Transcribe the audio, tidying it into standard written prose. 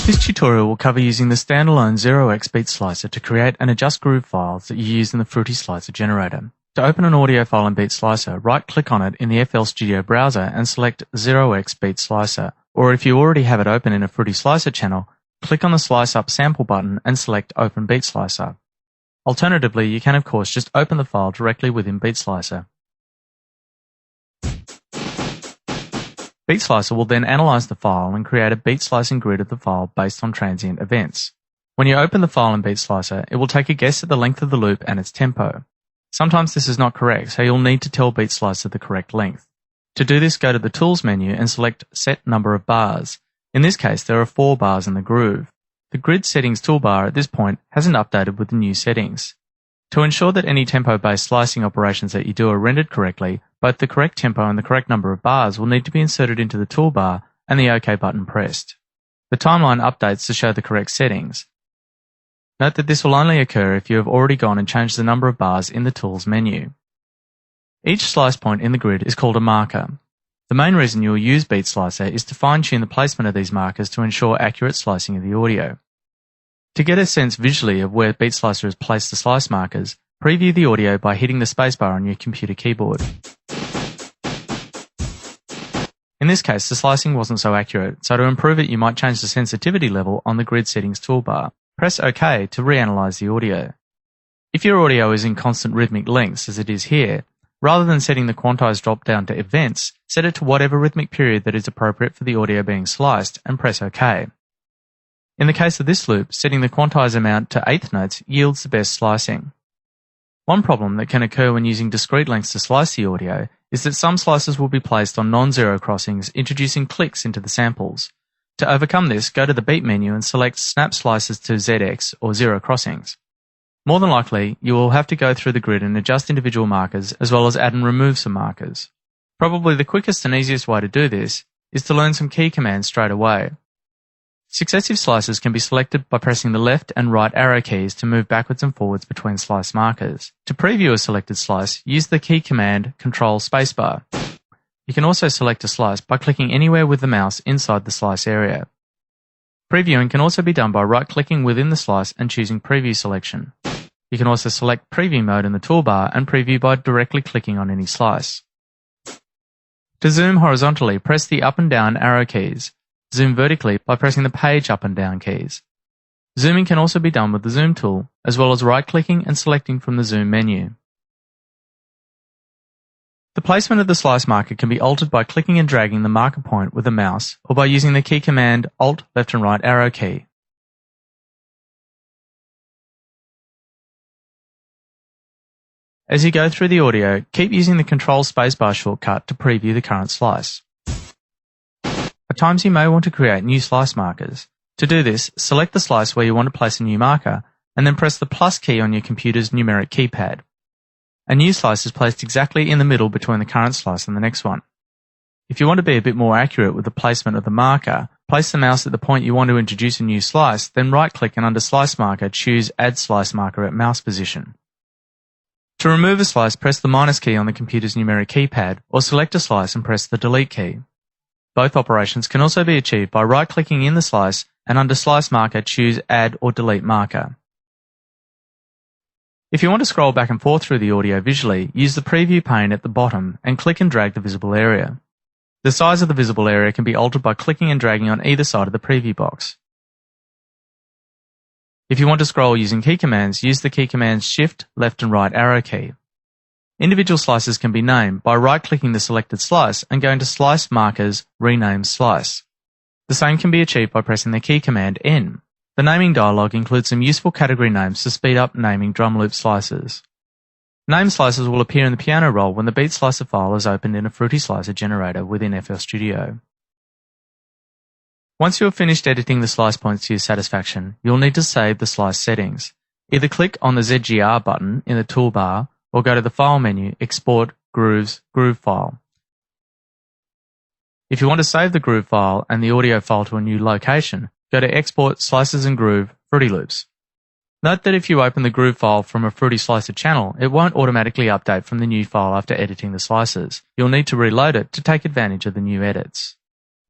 This tutorial will cover using the standalone 0x beat slicer to create and adjust groove files that you use in the Fruity Slicer generator. To open an audio file in Beat Slicer, right-click on it in the FL Studio browser and select 0x Beat Slicer, or if you already have it open in a Fruity Slicer channel, click on the Slice Up Sample button and select Open Beat Slicer. Alternatively, you can of course just open the file directly within Beat Slicer. Beat Slicer will then analyze the file and create a beat slicing grid of the file based on transient events. When you open the file in Beat Slicer, it will take a guess at the length of the loop and its tempo. Sometimes this is not correct, so you'll need to tell Beat Slicer the correct length. To do this, go to the Tools menu and select Set Number of Bars. In this case, there are 4 bars in the groove. The Grid Settings toolbar at this point hasn't updated with the new settings. To ensure that any tempo-based slicing operations that you do are rendered correctly, both the correct tempo and the correct number of bars will need to be inserted into the toolbar and the OK button pressed. The timeline updates to show the correct settings. Note that this will only occur if you have already gone and changed the number of bars in the Tools menu. Each slice point in the grid is called a marker. The main reason you will use Beat Slicer is to fine-tune the placement of these markers to ensure accurate slicing of the audio. To get a sense visually of where Beat Slicer has placed the slice markers, preview the audio by hitting the spacebar on your computer keyboard. In this case, the slicing wasn't so accurate, so to improve it you might change the sensitivity level on the Grid Settings toolbar. Press OK to reanalyze the audio. If your audio is in constant rhythmic lengths, as it is here, rather than setting the quantized drop-down to events, set it to whatever rhythmic period that is appropriate for the audio being sliced and press OK. In the case of this loop, setting the quantized amount to eighth notes yields the best slicing. One problem that can occur when using discrete lengths to slice the audio is that some slices will be placed on non-zero crossings, introducing clicks into the samples. To overcome this, go to the Beat menu and select Snap Slices to ZX or Zero Crossings. More than likely, you will have to go through the grid and adjust individual markers as well as add and remove some markers. Probably the quickest and easiest way to do this is to learn some key commands straight away. Successive slices can be selected by pressing the left and right arrow keys to move backwards and forwards between slice markers. To preview a selected slice, use the key command Control Spacebar. You can also select a slice by clicking anywhere with the mouse inside the slice area. Previewing can also be done by right-clicking within the slice and choosing Preview Selection. You can also select Preview Mode in the toolbar and preview by directly clicking on any slice. To zoom horizontally, press the up and down arrow keys. Zoom vertically by pressing the page up and down keys. Zooming can also be done with the Zoom tool, as well as right-clicking and selecting from the Zoom menu. The placement of the slice marker can be altered by clicking and dragging the marker point with the mouse, or by using the key command Alt left and right arrow key. As you go through the audio, keep using the Control Spacebar shortcut to preview the current slice. At times you may want to create new slice markers. To do this, select the slice where you want to place a new marker, and then press the plus key on your computer's numeric keypad. A new slice is placed exactly in the middle between the current slice and the next one. If you want to be a bit more accurate with the placement of the marker, place the mouse at the point you want to introduce a new slice, then right-click and under Slice Marker choose Add Slice Marker at mouse position. To remove a slice, press the minus key on the computer's numeric keypad, or select a slice and press the Delete key. Both operations can also be achieved by right-clicking in the slice and under Slice Marker choose Add or Delete Marker. If you want to scroll back and forth through the audio visually, use the Preview pane at the bottom and click and drag the visible area. The size of the visible area can be altered by clicking and dragging on either side of the preview box. If you want to scroll using key commands, use the key commands Shift, left and right arrow key. Individual slices can be named by right-clicking the selected slice and going to Slice Markers, Rename Slice. The same can be achieved by pressing the key command N. The naming dialog includes some useful category names to speed up naming drum loop slices. Name slices will appear in the piano roll when the Beat Slicer file is opened in a Fruity Slicer generator within FL Studio. Once you have finished editing the slice points to your satisfaction, you'll need to save the slice settings. Either click on the ZGR button in the toolbar or go to the File menu, Export, Grooves, Groove File. If you want to save the groove file and the audio file to a new location, go to Export, Slices and Groove, Fruity Loops. Note that if you open the groove file from a Fruity Slicer channel, it won't automatically update from the new file after editing the slices. You'll need to reload it to take advantage of the new edits.